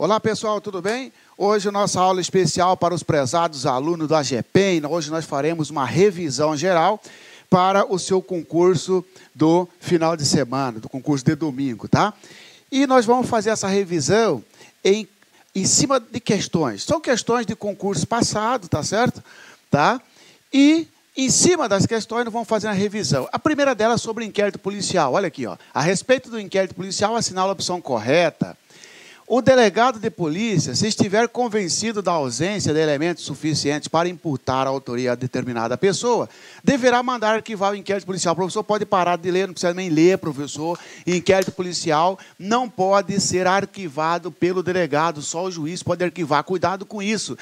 Olá pessoal, tudo bem? Hoje nossa aula especial para os prezados alunos do AGPEM. Hoje nós faremos uma revisão geral para o seu concurso do final de semana, do concurso de domingo, tá? E nós vamos fazer essa revisão em cima de questões. São questões de concurso passado, tá certo? Tá? E em cima das questões nós vamos fazer uma revisão. A primeira delas é sobre o inquérito policial. Olha aqui, ó. A respeito do inquérito policial, assinala a opção correta. O delegado de polícia, se estiver convencido da ausência de elementos suficientes para imputar a autoria a determinada pessoa, deverá mandar arquivar o inquérito policial. O professor pode parar de ler, não precisa nem ler, professor. Inquérito policial não pode ser arquivado pelo delegado, só o juiz pode arquivar. Cuidado com isso.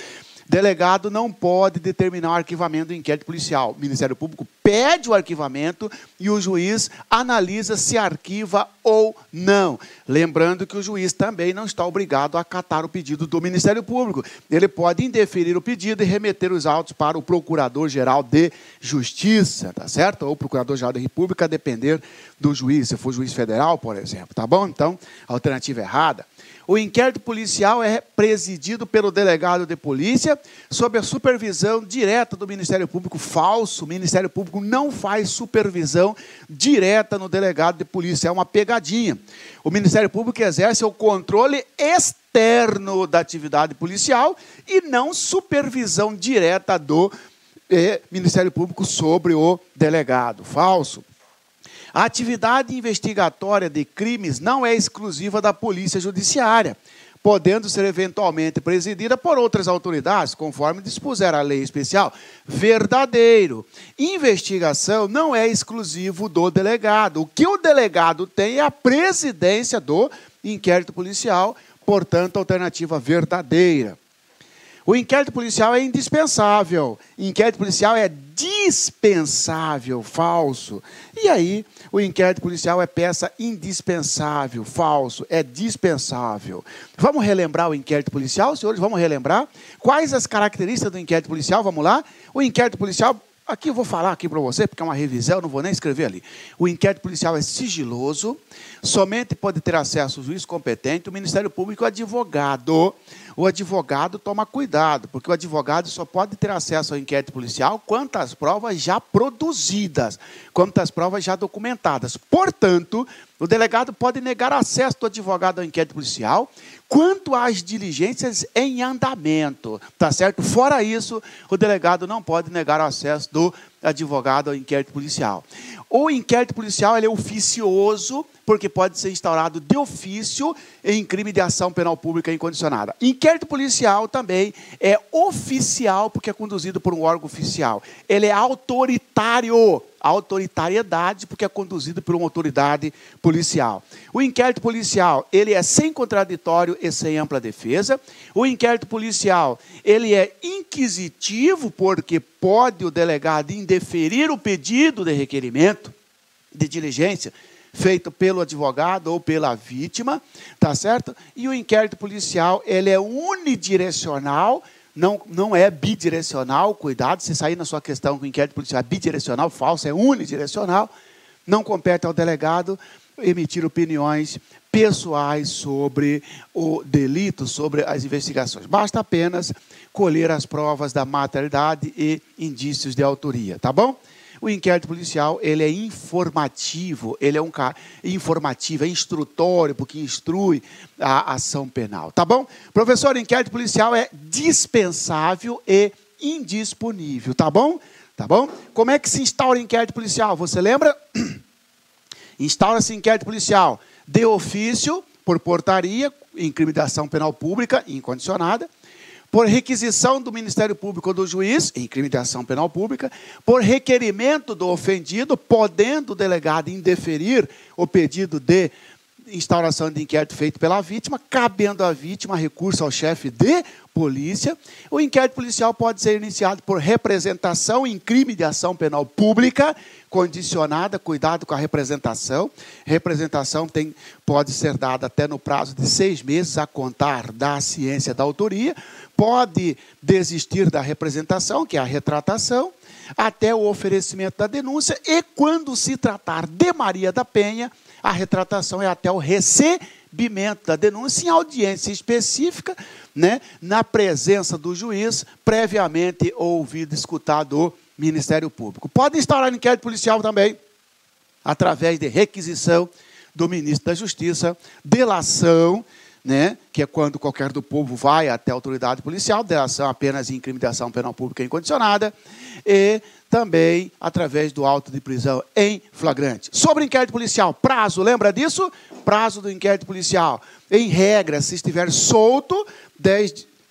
Delegado não pode determinar o arquivamento do inquérito policial. O Ministério Público pede o arquivamento e o juiz analisa se arquiva ou não. Lembrando que o juiz também não está obrigado a acatar o pedido do Ministério Público. Ele pode indeferir o pedido e remeter os autos para o Procurador-Geral de Justiça, tá certo? Ou o Procurador-Geral da República, a depender do juiz, se for juiz federal, por exemplo, tá bom? Então, alternativa errada. O inquérito policial é presidido pelo delegado de polícia sob a supervisão direta do Ministério Público. Falso, o Ministério Público não faz supervisão direta no delegado de polícia, é uma pegadinha. O Ministério Público exerce o controle externo da atividade policial e não supervisão direta do Ministério Público sobre o delegado. Falso. A atividade investigatória de crimes não é exclusiva da Polícia Judiciária, podendo ser eventualmente presidida por outras autoridades, conforme dispuser a lei especial. Verdadeiro. Investigação não é exclusivo do delegado. O que o delegado tem é a presidência do inquérito policial, portanto, alternativa verdadeira. O inquérito policial é indispensável. Inquérito policial é dispensável. Falso. E aí, o inquérito policial é peça indispensável. Falso. É dispensável. Vamos relembrar o inquérito policial, senhores? Vamos relembrar? Quais as características do inquérito policial? Vamos lá? O inquérito policial... Aqui eu vou falar aqui para você, porque é uma revisão, não vou nem escrever ali. O inquérito policial é sigiloso, somente pode ter acesso o juiz competente, o Ministério Público e o advogado. O advogado toma cuidado, porque o advogado só pode ter acesso ao inquérito policial quanto às provas já produzidas, quanto às provas já documentadas. Portanto, o delegado pode negar acesso do advogado ao inquérito policial quanto às diligências em andamento, tá certo? Fora isso, o delegado não pode negar o acesso do advogado ao inquérito policial. O inquérito policial ele é oficioso, porque pode ser instaurado de ofício em crime de ação penal pública incondicionada. Inquérito policial também é oficial, porque é conduzido por um órgão oficial. Ele é autoritário, autoritariedade, porque é conduzido por uma autoridade policial. O inquérito policial, ele é sem contraditório e sem ampla defesa. O inquérito policial, ele é inquisitivo, porque pode o delegado indeferir o pedido de requerimento de diligência feito pelo advogado ou pela vítima, tá certo? E o inquérito policial, ele é unidirecional, não é bidirecional, cuidado, se sair na sua questão com o inquérito policial é bidirecional, falso, é unidirecional, não compete ao delegado emitir opiniões pessoais sobre o delito, sobre as investigações. Basta apenas colher as provas da materialidade e indícios de autoria, tá bom? O inquérito policial, ele é informativo, ele é informativo, é instrutório, porque instrui a ação penal, tá bom? Professor, o inquérito policial é dispensável e indisponível, tá bom? Tá bom? Como é que se instaura o inquérito policial? Você lembra? Instaura-se inquérito policial de ofício, por portaria, em crime de ação penal pública incondicionada, por requisição do Ministério Público ou do juiz, em crime de ação penal pública, por requerimento do ofendido, podendo o delegado indeferir o pedido de instauração de inquérito feito pela vítima, cabendo à vítima recurso ao chefe de polícia. O inquérito policial pode ser iniciado por representação em crime de ação penal pública, condicionada, cuidado com a representação. Representação pode ser dada até no prazo de 6 meses a contar da ciência da autoria. Pode desistir da representação, que é a retratação, até o oferecimento da denúncia. E quando se tratar de Maria da Penha, a retratação é até o recebimento recebimento da denúncia em audiência específica, né, na presença do juiz, previamente ouvido e escutado o Ministério Público. Pode instaurar inquérito policial também, através de requisição do ministro da Justiça, delação, né, que é quando qualquer do povo vai até a autoridade policial, delação apenas em intimidação penal pública incondicionada, e também através do auto de prisão em flagrante. Sobre inquérito policial, prazo, lembra disso? Prazo do inquérito policial. Em regra, se estiver solto,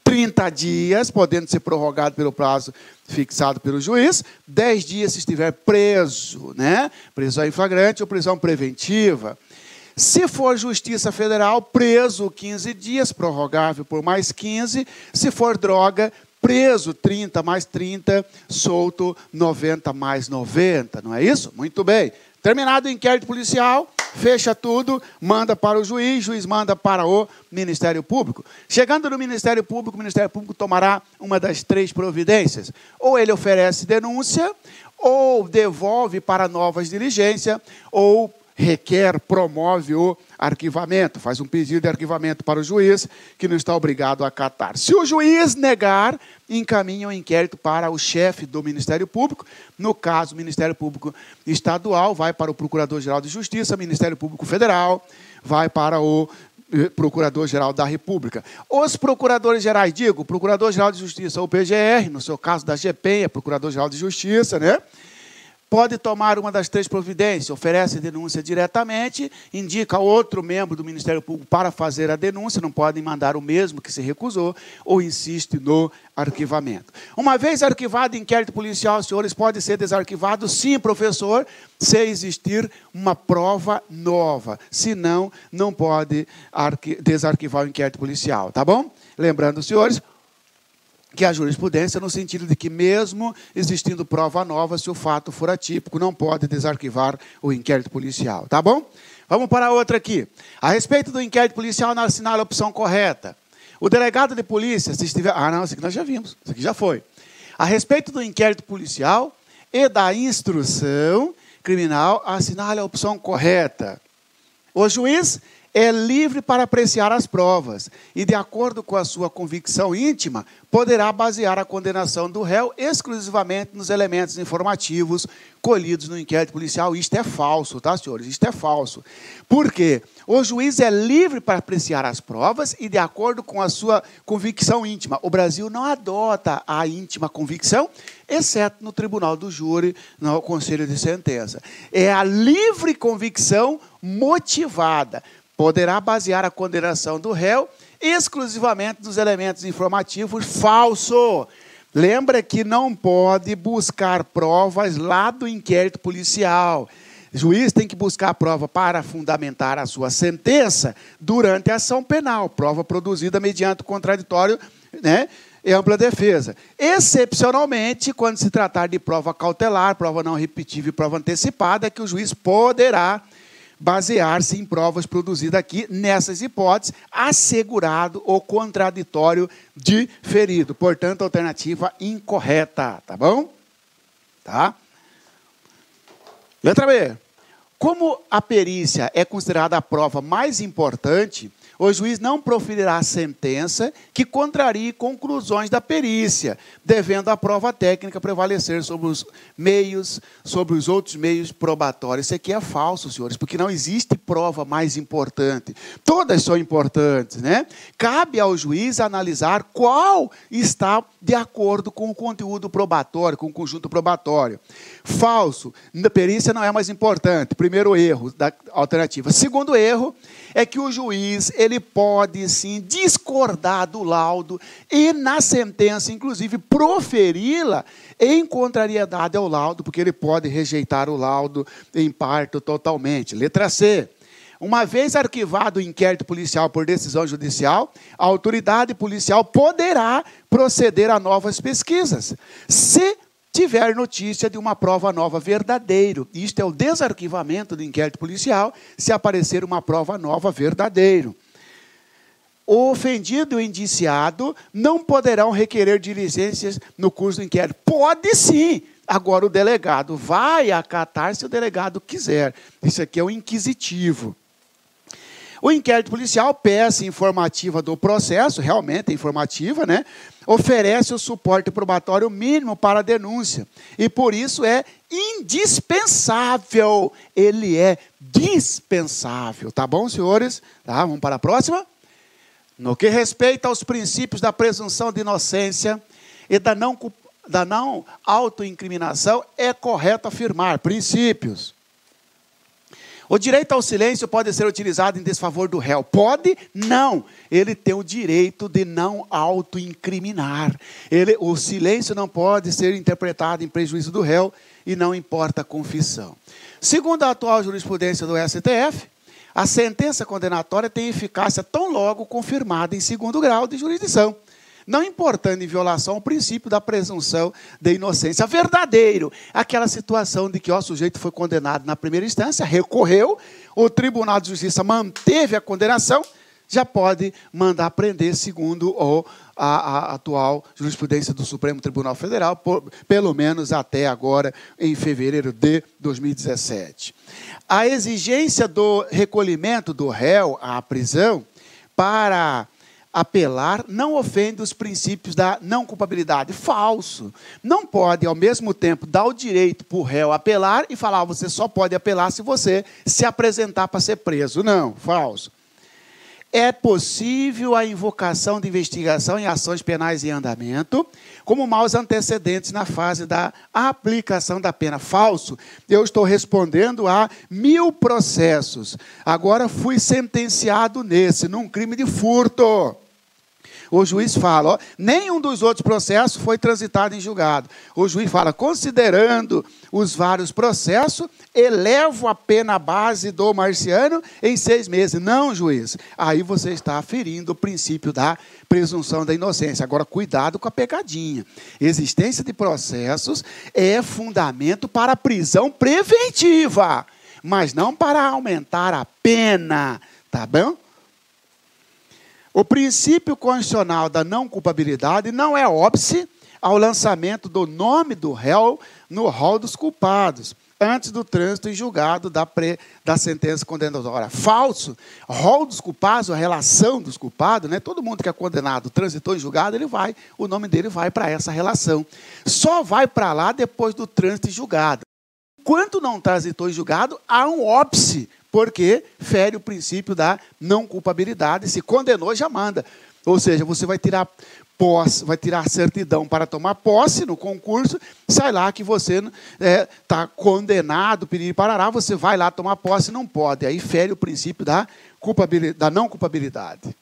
30 dias, podendo ser prorrogado pelo prazo fixado pelo juiz, 10 dias se estiver preso, né? Prisão em flagrante ou prisão preventiva. Se for Justiça Federal, preso 15 dias, prorrogável por mais 15. Se for droga, preso 30 mais 30, solto 90 mais 90. Não é isso? Muito bem. Terminado o inquérito policial, fecha tudo, manda para o juiz manda para o Ministério Público. Chegando no Ministério Público, o Ministério Público tomará uma das 3 providências. Ou ele oferece denúncia, ou devolve para novas diligências, ou requer, promove o arquivamento, faz um pedido de arquivamento para o juiz, que não está obrigado a acatar. Se o juiz negar, encaminha o inquérito para o chefe do Ministério Público. No caso, o Ministério Público Estadual vai para o Procurador-Geral de Justiça, Ministério Público Federal vai para o Procurador-Geral da República. Os procuradores-gerais, Procurador-Geral de Justiça, ou PGR, no seu caso da GPEM, Procurador-Geral de Justiça, né? Pode tomar uma das 3 providências, oferece denúncia diretamente, indica outro membro do Ministério Público para fazer a denúncia, não podem mandar o mesmo que se recusou, ou insiste no arquivamento. Uma vez arquivado o inquérito policial, senhores, pode ser desarquivado? Sim, professor, se existir uma prova nova. Senão, não pode desarquivar o inquérito policial, tá bom? Lembrando, senhores, que a jurisprudência, no sentido de que, mesmo existindo prova nova, se o fato for atípico, não pode desarquivar o inquérito policial. Tá bom? Vamos para outra aqui. A respeito do inquérito policial, não assinale a opção correta. O delegado de polícia, se estiver... Ah, não, isso aqui nós já vimos. Isso aqui já foi. A respeito do inquérito policial e da instrução criminal, assinale a opção correta. O juiz é livre para apreciar as provas e, de acordo com a sua convicção íntima, poderá basear a condenação do réu exclusivamente nos elementos informativos colhidos no inquérito policial. Isto é falso, tá, senhores? Isto é falso. Por quê? O juiz é livre para apreciar as provas e, de acordo com a sua convicção íntima. O Brasil não adota a íntima convicção, exceto no tribunal do júri, no conselho de sentença. É a livre convicção motivada. Poderá basear a condenação do réu exclusivamente nos elementos informativos. Falso. Lembra que não pode buscar provas lá do inquérito policial. O juiz tem que buscar prova para fundamentar a sua sentença durante a ação penal, prova produzida mediante o contraditório, né, e ampla defesa. Excepcionalmente, quando se tratar de prova cautelar, prova não repetível e prova antecipada, é que o juiz poderá basear-se em provas produzidas aqui, nessas hipóteses, assegurado o contraditório diferido. Portanto, alternativa incorreta, tá bom? Tá? Letra B. Como a perícia é considerada a prova mais importante, o juiz não proferirá sentença que contrarie conclusões da perícia, devendo a prova técnica prevalecer sobre os meios, sobre os outros meios probatórios. Isso aqui é falso, senhores, porque não existe prova mais importante. Todas são importantes, né? Cabe ao juiz analisar qual está de acordo com o conteúdo probatório, com o conjunto probatório. Falso, a perícia não é mais importante. Primeiro erro da alternativa. Segundo erro é que o juiz, ele pode sim discordar do laudo e na sentença, inclusive, proferi-la em contrariedade ao laudo, porque ele pode rejeitar o laudo em parte ou totalmente. Letra C. Uma vez arquivado o inquérito policial por decisão judicial, a autoridade policial poderá proceder a novas pesquisas, se tiver notícia de uma prova nova verdadeiro. Isto é o desarquivamento do inquérito policial, se aparecer uma prova nova verdadeiro. O ofendido e o indiciado não poderão requerer diligências no curso do inquérito. Pode sim. Agora o delegado vai acatar se o delegado quiser. Isso aqui é o inquisitivo. O inquérito policial, peça informativa do processo, realmente é informativa, né? Oferece o suporte probatório mínimo para a denúncia. E por isso é indispensável. Ele é dispensável. Tá bom, senhores? Tá, vamos para a próxima? No que respeita aos princípios da presunção de inocência e da não autoincriminação, é correto afirmar princípios. O direito ao silêncio pode ser utilizado em desfavor do réu. Pode? Não. Ele tem o direito de não autoincriminar. O silêncio não pode ser interpretado em prejuízo do réu e não importa a confissão. Segundo a atual jurisprudência do STF, a sentença condenatória tem eficácia tão logo confirmada em segundo grau de jurisdição, não importando em violação ao princípio da presunção de inocência verdadeiro. Aquela situação de que o sujeito foi condenado na primeira instância, recorreu, o Tribunal de Justiça manteve a condenação, já pode mandar prender segundo a atual jurisprudência do Supremo Tribunal Federal, pelo menos até agora, em fevereiro de 2017. A exigência do recolhimento do réu à prisão para apelar não ofende os princípios da não culpabilidade. Falso. Não pode, ao mesmo tempo, dar o direito para o réu apelar e falar, você só pode apelar se você se apresentar para ser preso. Não, falso. É possível a invocação de investigação em ações penais em andamento, como maus antecedentes na fase da aplicação da pena. Falso. Eu estou respondendo a 1000 processos. Agora fui sentenciado num crime de furto. O juiz fala, nenhum dos outros processos foi transitado em julgado. O juiz fala, considerando os vários processos, elevo a pena base do Marciano em 6 meses. Não, juiz. Aí você está ferindo o princípio da presunção da inocência. Agora, cuidado com a pegadinha. Existência de processos é fundamento para a prisão preventiva, mas não para aumentar a pena. Tá bom? O princípio constitucional da não culpabilidade não é óbice ao lançamento do nome do réu no rol dos culpados, antes do trânsito em julgado da sentença condenatória. Falso. Rol dos culpados, a relação dos culpados, né? Todo mundo que é condenado, transitou em julgado, o nome dele vai para essa relação. Só vai para lá depois do trânsito em julgado. Enquanto não transitou em julgado, há um óbice, porque fere o princípio da não culpabilidade. Se condenou, já manda. Ou seja, você vai tirar posse, vai tirar certidão para tomar posse no concurso, sai lá que você está condenado, piriri parará, você vai lá tomar posse, não pode. Aí fere o princípio da não culpabilidade.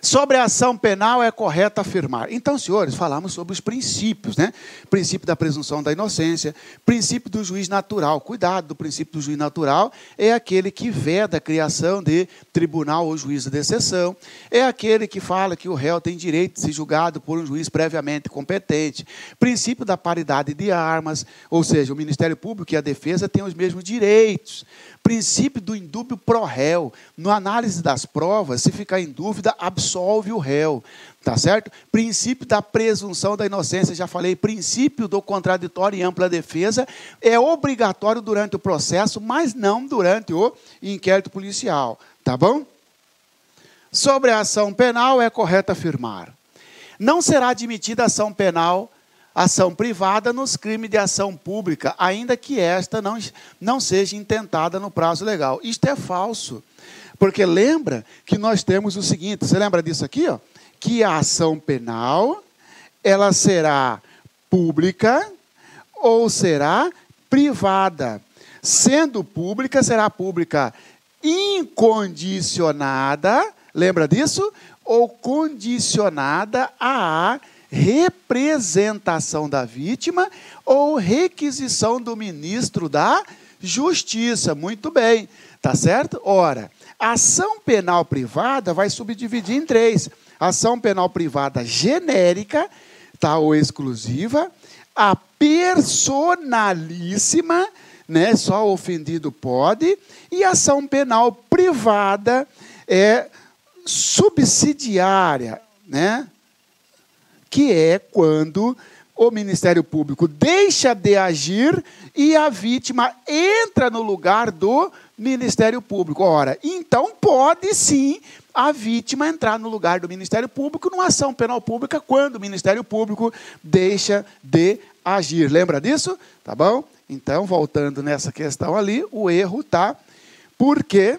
Sobre a ação penal é correto afirmar. Então, senhores, falamos sobre os princípios, né? Princípio da presunção da inocência, princípio do juiz natural. Cuidado, do princípio do juiz natural é aquele que veda a criação de tribunal ou juízo de exceção. É aquele que fala que o réu tem direito de ser julgado por um juiz previamente competente. Princípio da paridade de armas, ou seja, o Ministério Público e a defesa têm os mesmos direitos. Princípio do indúbio pro réu. Na análise das provas, se ficar em dúvida, absolve o réu. Tá certo? Princípio da presunção da inocência, já falei. Princípio do contraditório e ampla defesa é obrigatório durante o processo, mas não durante o inquérito policial. Tá bom? Sobre a ação penal, é correto afirmar. Não será admitida ação penal, ação privada nos crimes de ação pública, ainda que esta não seja intentada no prazo legal. Isto é falso, porque lembra que nós temos o seguinte, você lembra disso aqui? Ó? Que a ação penal, ela será pública ou será privada. Sendo pública, será pública incondicionada, lembra disso? Ou condicionada à representação da vítima ou requisição do ministro da Justiça. Muito bem, tá certo? Ora, a ação penal privada vai subdividir em 3. Ação penal privada genérica, tá, ou exclusiva, a personalíssima, né, só o ofendido pode, e a ação penal privada é subsidiária, né? Que é quando o Ministério Público deixa de agir e a vítima entra no lugar do Ministério Público. Ora, então pode sim a vítima entrar no lugar do Ministério Público numa ação penal pública quando o Ministério Público deixa de agir. Lembra disso? Tá bom? Então, voltando nessa questão ali, o erro está porque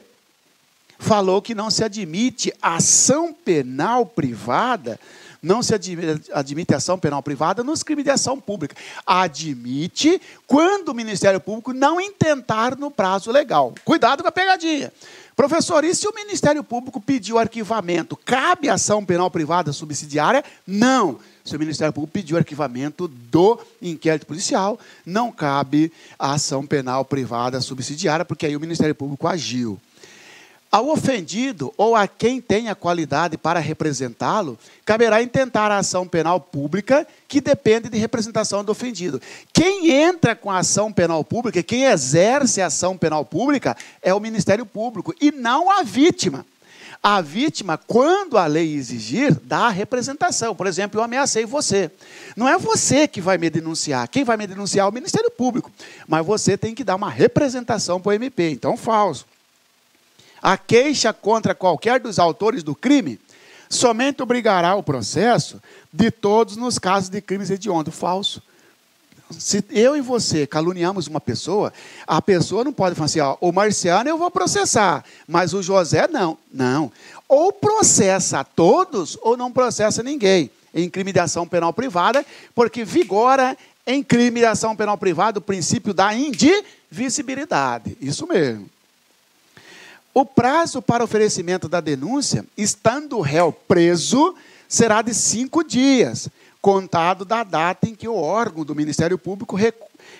falou que não se admite ação penal privada, não se admite ação penal privada nos crimes de ação pública. Admite quando o Ministério Público não intentar no prazo legal. Cuidado com a pegadinha. Professor, e se o Ministério Público pediu arquivamento, cabe ação penal privada subsidiária? Não. Se o Ministério Público pediu arquivamento do inquérito policial, não cabe a ação penal privada subsidiária, porque aí o Ministério Público agiu. Ao ofendido ou a quem tenha qualidade para representá-lo, caberá intentar a ação penal pública que depende de representação do ofendido. Quem entra com a ação penal pública, quem exerce a ação penal pública é o Ministério Público e não a vítima. A vítima, quando a lei exigir, dá a representação. Por exemplo, eu ameacei você. Não é você que vai me denunciar. Quem vai me denunciar é o Ministério Público. Mas você tem que dar uma representação para o MP. Então, falso. A queixa contra qualquer dos autores do crime somente obrigará o processo de todos nos casos de crimes hediondos. Falso. Se eu e você caluniamos uma pessoa, a pessoa não pode falar assim, ó, o Marciano eu vou processar, mas o José não. Não. Ou processa a todos ou não processa ninguém em crime de ação penal privada, porque vigora em crime de ação penal privada o princípio da indivisibilidade. Isso mesmo. O prazo para oferecimento da denúncia, estando o réu preso, será de 5 dias, contado da data em que o órgão do Ministério Público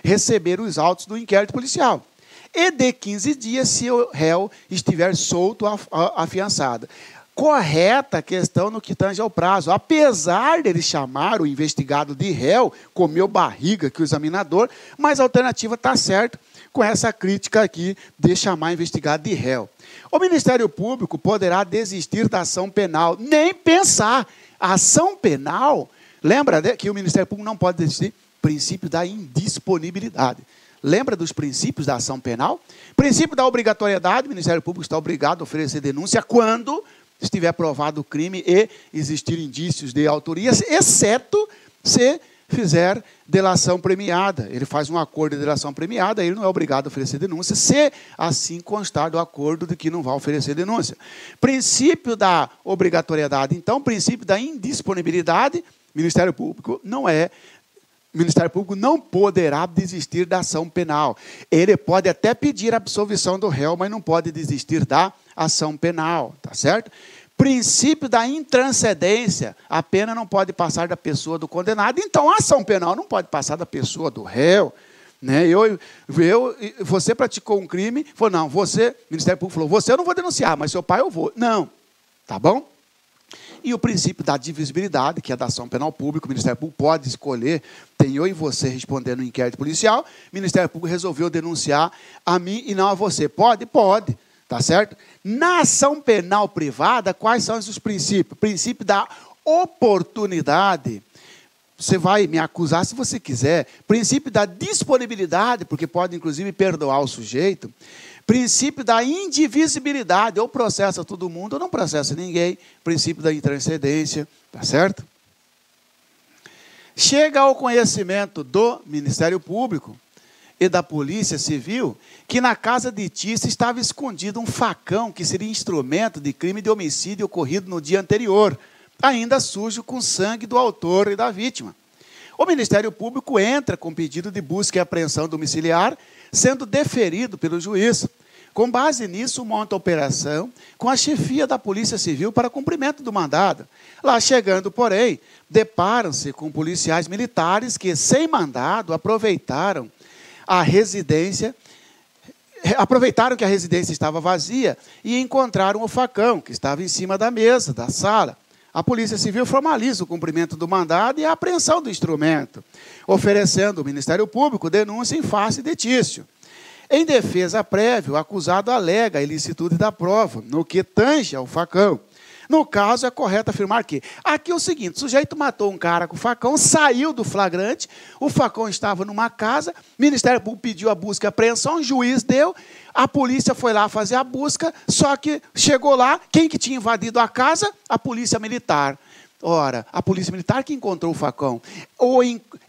receber os autos do inquérito policial. E de 15 dias, se o réu estiver solto afiançado. Correta a questão no que tange ao prazo. Apesar dele chamar o investigado de réu, comeu barriga que o examinador, mas a alternativa está certa com essa crítica aqui de chamar investigado de réu. O Ministério Público poderá desistir da ação penal, nem pensar. A ação penal, lembra que o Ministério Público não pode desistir? Princípio da indisponibilidade. Lembra dos princípios da ação penal? Princípio da obrigatoriedade, o Ministério Público está obrigado a oferecer denúncia quando estiver provado o crime e existir indícios de autoria, exceto se fizer delação premiada. Ele faz um acordo de delação premiada, ele não é obrigado a oferecer denúncia, se assim constar do acordo de que não vai oferecer denúncia. Princípio da obrigatoriedade, então, princípio da indisponibilidade, Ministério Público não poderá desistir da ação penal. Ele pode até pedir a absolvição do réu, mas não pode desistir da ação penal, tá certo? Princípio da intranscendência, a pena não pode passar da pessoa do condenado, então a ação penal não pode passar da pessoa do réu. Né? Você praticou um crime, falou, não, você, o Ministério Público falou, você eu não vou denunciar, mas seu pai eu vou. Não, tá bom? E o princípio da divisibilidade, que é da ação penal pública, o Ministério Público pode escolher, tem eu e você respondendo no inquérito policial, o Ministério Público resolveu denunciar a mim e não a você. Pode? Pode. Tá certo? Na ação penal privada, quais são os princípios? O princípio da oportunidade. Você vai me acusar se você quiser. Princípio da disponibilidade, porque pode, inclusive, perdoar o sujeito. Princípio da indivisibilidade. Ou processa todo mundo ou não processa ninguém. Princípio da intranscendência. Tá certo? Chega ao conhecimento do Ministério Público e da Polícia Civil, que na casa de Tícia estava escondido um facão que seria instrumento de crime de homicídio ocorrido no dia anterior, ainda sujo com sangue do autor e da vítima. O Ministério Público entra com pedido de busca e apreensão domiciliar, sendo deferido pelo juiz. Com base nisso, monta a operação com a chefia da Polícia Civil para cumprimento do mandado. Lá chegando, porém, deparam-se com policiais militares que, sem mandado, aproveitaram que a residência estava vazia e encontraram o facão que estava em cima da mesa da sala. A Polícia Civil formaliza o cumprimento do mandado e a apreensão do instrumento, oferecendo ao Ministério Público denúncia em face de Tício. Em defesa prévia, o acusado alega a ilicitude da prova, no que tange ao facão. No caso, é correto afirmar que aqui é o seguinte: o sujeito matou um cara com facão, saiu do flagrante, o facão estava numa casa, o Ministério Público pediu a busca e apreensão, o juiz deu, a polícia foi lá fazer a busca, só que chegou lá, quem que tinha invadido a casa? A polícia militar. Ora, a polícia militar que encontrou o facão.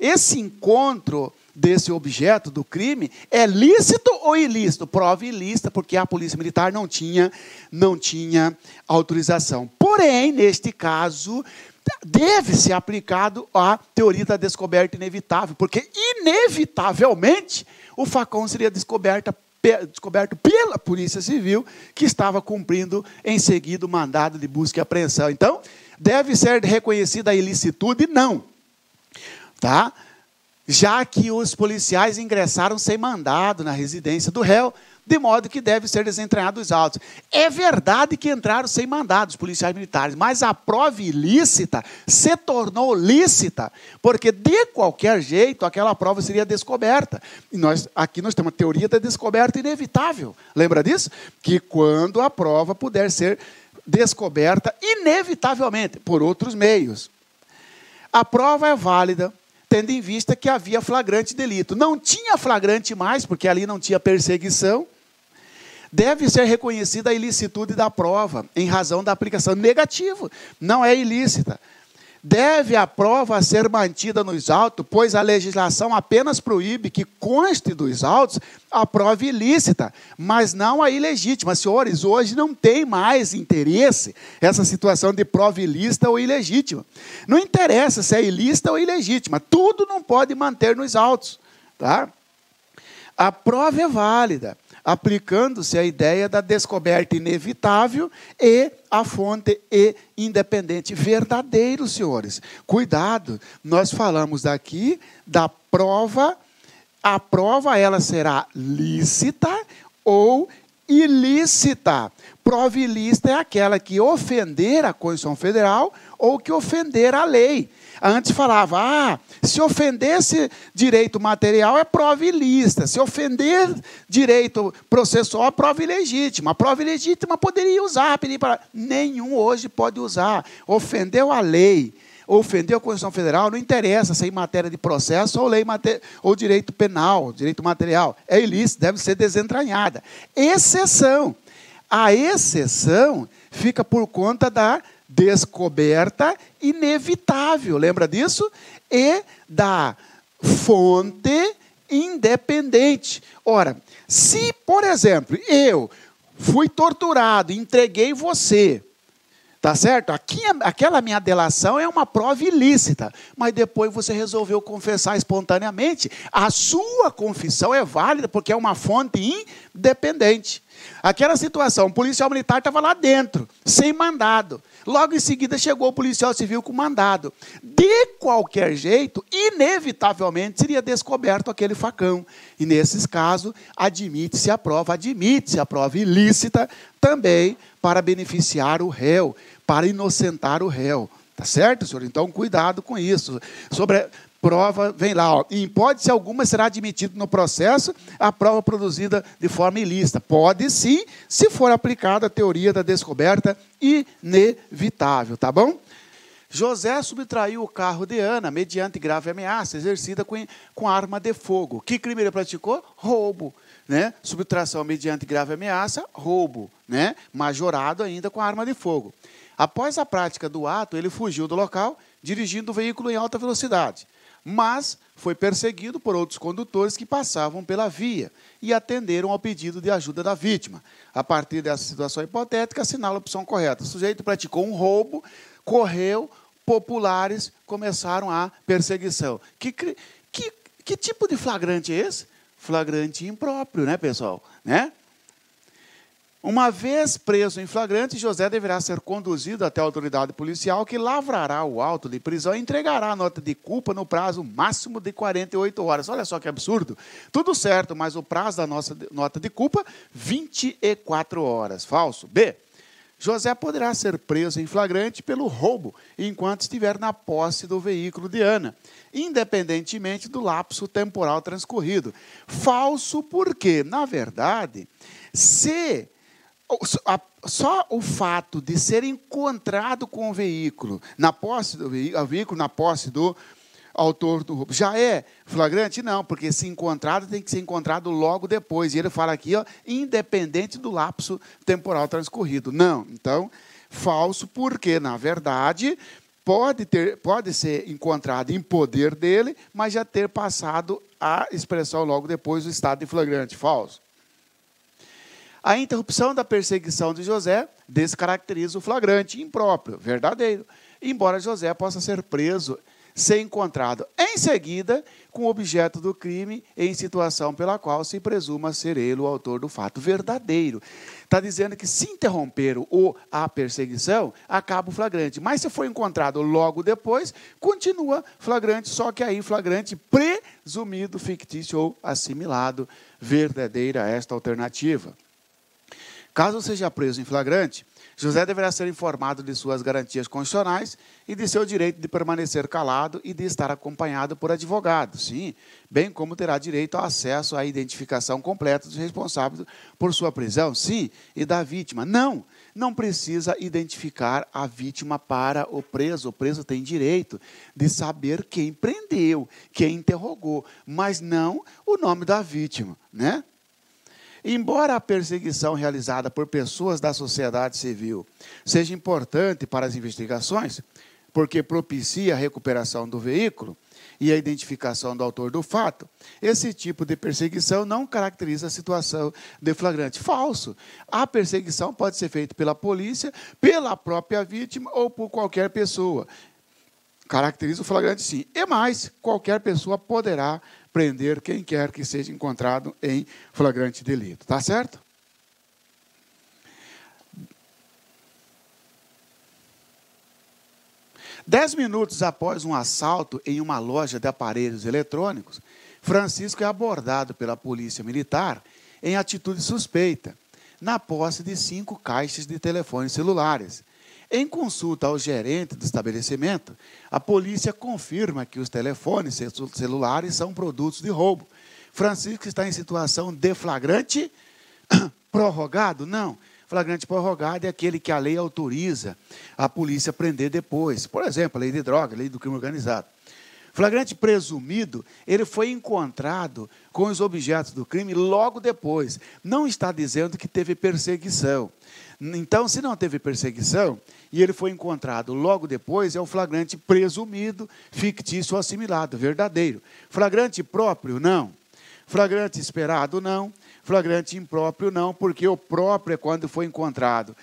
Esse encontro desse objeto do crime é lícito ou ilícito? Prova ilícita, porque a polícia militar não tinha autorização. Porém, neste caso, deve ser aplicado a teoria da descoberta inevitável, porque inevitavelmente o facão seria descoberto pela Polícia Civil, que estava cumprindo em seguida o mandado de busca e apreensão. Então, deve ser reconhecida a ilicitude? Não. Tá? Já que os policiais ingressaram sem mandado na residência do réu, de modo que deve ser desentranhado os autos. É verdade que entraram sem mandado os policiais militares, mas a prova ilícita se tornou lícita, porque de qualquer jeito aquela prova seria descoberta. E aqui nós temos a teoria da descoberta inevitável. Lembra disso? Que quando a prova puder ser descoberta inevitavelmente por outros meios. A prova é válida, tendo em vista que havia flagrante delito. Não tinha flagrante mais, porque ali não tinha perseguição. Deve ser reconhecida a ilicitude da prova, em razão da aplicação negativa. Não é ilícita. Deve a prova ser mantida nos autos, pois a legislação apenas proíbe que conste dos autos a prova ilícita, mas não a ilegítima. Senhores, hoje não tem mais interesse essa situação de prova ilícita ou ilegítima. Não interessa se é ilícita ou ilegítima, tudo não pode manter nos autos. Tá? A prova é válida, aplicando-se a ideia da descoberta inevitável e a fonte e independente. Verdadeiro, senhores. Cuidado, nós falamos aqui da prova. A prova ela será lícita ou ilícita. Prova ilícita é aquela que ofender a Constituição Federal ou que ofender a lei. Antes falava, se ofendesse direito material é prova ilícita, se ofender direito processual é prova ilegítima. A prova ilegítima poderia usar, pedir para... Nenhum hoje pode usar. Ofendeu a lei, ofendeu a Constituição Federal, não interessa se é em matéria de processo ou lei ou direito penal, direito material. É ilícito, deve ser desentranhada. Exceção. A exceção fica por conta da descoberta inevitável, lembra disso? E da fonte independente. Ora, se, por exemplo, eu fui torturado, entreguei você, tá certo? Aquela minha delação é uma prova ilícita, mas depois você resolveu confessar espontaneamente, a sua confissão é válida porque é uma fonte independente. Aquela situação, o policial militar estava lá dentro, sem mandado. Logo em seguida chegou o policial civil com mandado. De qualquer jeito, inevitavelmente seria descoberto aquele facão. E nesses casos, admite-se a prova ilícita também para beneficiar o réu, para inocentar o réu. Tá certo, senhor? Então, cuidado com isso. Sobre a prova, vem lá, ó, em hipótese alguma será admitido no processo a prova produzida de forma ilícita. Pode sim, se for aplicada a teoria da descoberta inevitável, tá bom? José subtraiu o carro de Ana mediante grave ameaça exercida com arma de fogo. Que crime ele praticou? Roubo. Né? Subtração mediante grave ameaça, roubo, né? Majorado ainda com arma de fogo. Após a prática do ato, ele fugiu do local, dirigindo o veículo em alta velocidade, mas foi perseguido por outros condutores que passavam pela via e atenderam ao pedido de ajuda da vítima. A partir dessa situação hipotética, assinala a opção correta. O sujeito praticou um roubo, correu, populares começaram a perseguição. Que tipo de flagrante é esse? Flagrante impróprio, né, pessoal? Né? Uma vez preso em flagrante, José deverá ser conduzido até a autoridade policial, que lavrará o auto de prisão e entregará a nota de culpa no prazo máximo de 48 horas. Olha só que absurdo. Tudo certo, mas o prazo da nossa nota de culpa, 24 horas. Falso. B. José poderá ser preso em flagrante pelo roubo, enquanto estiver na posse do veículo de Ana, independentemente do lapso temporal transcorrido. Falso porque, na verdade, se Só o fato de ser encontrado com o veículo, na posse do veículo, na posse do autor do roubo, já é flagrante? Não, porque se encontrado, tem que ser encontrado logo depois. E ele fala aqui, ó, independente do lapso temporal transcorrido. Não, então, falso, porque, na verdade, pode ser encontrado em poder dele, mas já ter passado a expressão logo depois do estado de flagrante. Falso. A interrupção da perseguição de José descaracteriza o flagrante impróprio, verdadeiro, embora José possa ser preso, ser encontrado em seguida com o objeto do crime em situação pela qual se presuma ser ele o autor do fato verdadeiro. Está dizendo que se interromper a perseguição, acaba o flagrante. Mas se for encontrado logo depois, continua flagrante, só que aí flagrante presumido, fictício ou assimilado, verdadeira esta alternativa. Caso seja preso em flagrante, José deverá ser informado de suas garantias constitucionais e de seu direito de permanecer calado e de estar acompanhado por advogado, sim, bem como terá direito ao acesso à identificação completa dos responsáveis por sua prisão, sim, e da vítima. Não precisa identificar a vítima para o preso. O preso tem direito de saber quem prendeu, quem interrogou, mas não o nome da vítima, né? Embora a perseguição realizada por pessoas da sociedade civil seja importante para as investigações, porque propicia a recuperação do veículo e a identificação do autor do fato, esse tipo de perseguição não caracteriza a situação de flagrante. Falso. A perseguição pode ser feita pela polícia, pela própria vítima ou por qualquer pessoa. Caracteriza o flagrante, sim. E mais, qualquer pessoa poderá prender quem quer que seja encontrado em flagrante delito. Tá certo? Dez minutos após um assalto em uma loja de aparelhos eletrônicos, Francisco é abordado pela polícia militar em atitude suspeita, na posse de 5 caixas de telefones celulares. Em consulta ao gerente do estabelecimento, a polícia confirma que os telefones celulares são produtos de roubo. Francisco está em situação de flagrante prorrogado? Não. Flagrante prorrogado é aquele que a lei autoriza a polícia a prender depois. Por exemplo, a lei de droga, a lei do crime organizado. Flagrante presumido, ele foi encontrado com os objetos do crime logo depois. Não está dizendo que teve perseguição. Então, se não teve perseguição e ele foi encontrado logo depois, é o flagrante presumido, fictício ou assimilado, verdadeiro. Flagrante próprio, não. Flagrante esperado, não. Flagrante impróprio, não, porque o próprio é quando foi encontrado,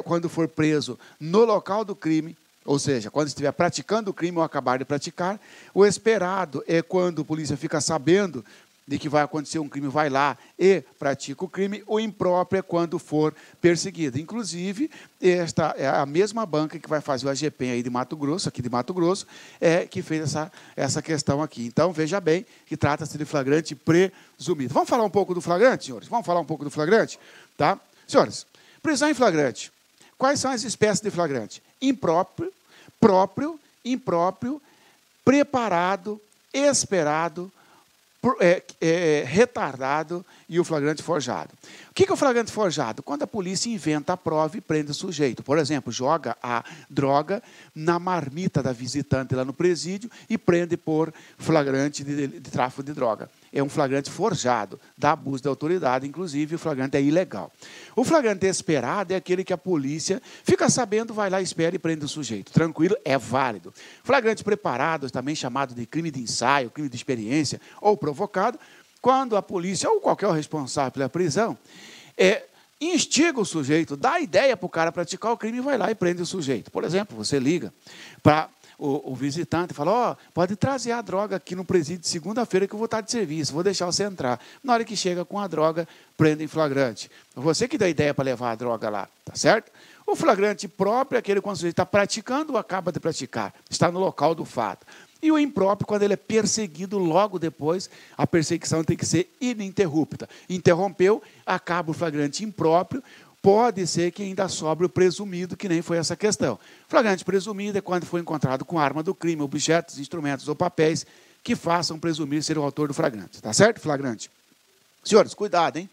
quando for preso no local do crime, ou seja, quando estiver praticando o crime ou acabar de praticar. O esperado é quando a polícia fica sabendo de que vai acontecer um crime, vai lá e pratica o crime. O impróprio é quando for perseguido. Inclusive, esta é a mesma banca que vai fazer o AGPEM aí de Mato Grosso, que fez essa questão aqui. Então, veja bem que trata-se de flagrante presumido. Vamos falar um pouco do flagrante, senhores? Vamos falar um pouco do flagrante? Tá? Senhores, prisão em flagrante. Quais são as espécies de flagrante? Impróprio, próprio, impróprio, preparado, esperado, retardado e o flagrante forjado. O que é o flagrante forjado? Quando a polícia inventa a prova e prende o sujeito. Por exemplo, joga a droga na marmita da visitante lá no presídio e prende por flagrante de tráfico de droga. É um flagrante forjado, dá abuso de autoridade, inclusive o flagrante é ilegal. O flagrante esperado é aquele que a polícia fica sabendo, vai lá, espera e prende o sujeito. Tranquilo, é válido. Flagrante preparado, também chamado de crime de ensaio, crime de experiência ou provocado, quando a polícia ou qualquer responsável pela prisão instiga o sujeito, dá ideia para o cara praticar o crime e vai lá e prende o sujeito. Por exemplo, você liga para o visitante fala, pode trazer a droga aqui no presídio de segunda-feira que eu vou estar de serviço, vou deixar você entrar. Na hora que chega com a droga, prende em flagrante. Você que dá ideia para levar a droga lá, tá certo? O flagrante próprio é aquele quando o sujeito está praticando ou acaba de praticar, está no local do fato. E o impróprio, quando ele é perseguido logo depois, a perseguição tem que ser ininterrupta. Interrompeu, acaba o flagrante impróprio, pode ser que ainda sobre o presumido, que nem foi essa questão. Flagrante presumido é quando foi encontrado com arma do crime, objetos, instrumentos ou papéis que façam presumir ser o autor do flagrante. Tá certo, flagrante? Senhores, cuidado, hein?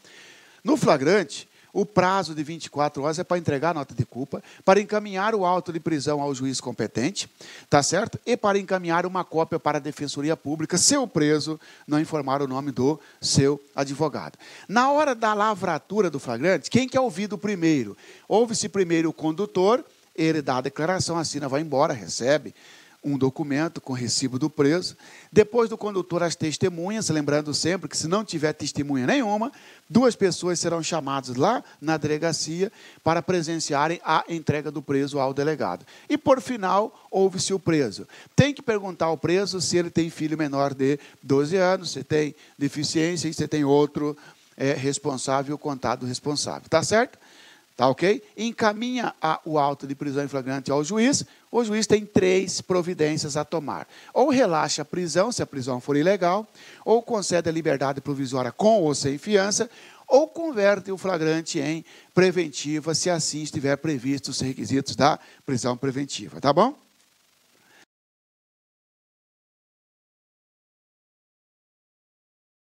No flagrante, o prazo de 24 horas é para entregar a nota de culpa, para encaminhar o auto de prisão ao juiz competente, tá certo? E para encaminhar uma cópia para a Defensoria Pública, se o preso não informar o nome do seu advogado. Na hora da lavratura do flagrante, quem que é ouvido primeiro? Ouve-se primeiro o condutor, ele dá a declaração, assina, vai embora, recebe um documento com recibo do preso. Depois do condutor, as testemunhas, lembrando sempre que se não tiver testemunha nenhuma, 2 pessoas serão chamadas lá na delegacia para presenciarem a entrega do preso ao delegado. E, por final, ouve-se o preso. Tem que perguntar ao preso se ele tem filho menor de 12 anos, se tem deficiência e se tem outro responsável, contado responsável. Tá certo? Tá ok? Encaminha o auto de prisão em flagrante ao juiz. O juiz tem 3 providências a tomar. Ou relaxa a prisão, se a prisão for ilegal, ou concede a liberdade provisória com ou sem fiança, ou converte o flagrante em preventiva, se assim estiver previsto os requisitos da prisão preventiva. Tá bom?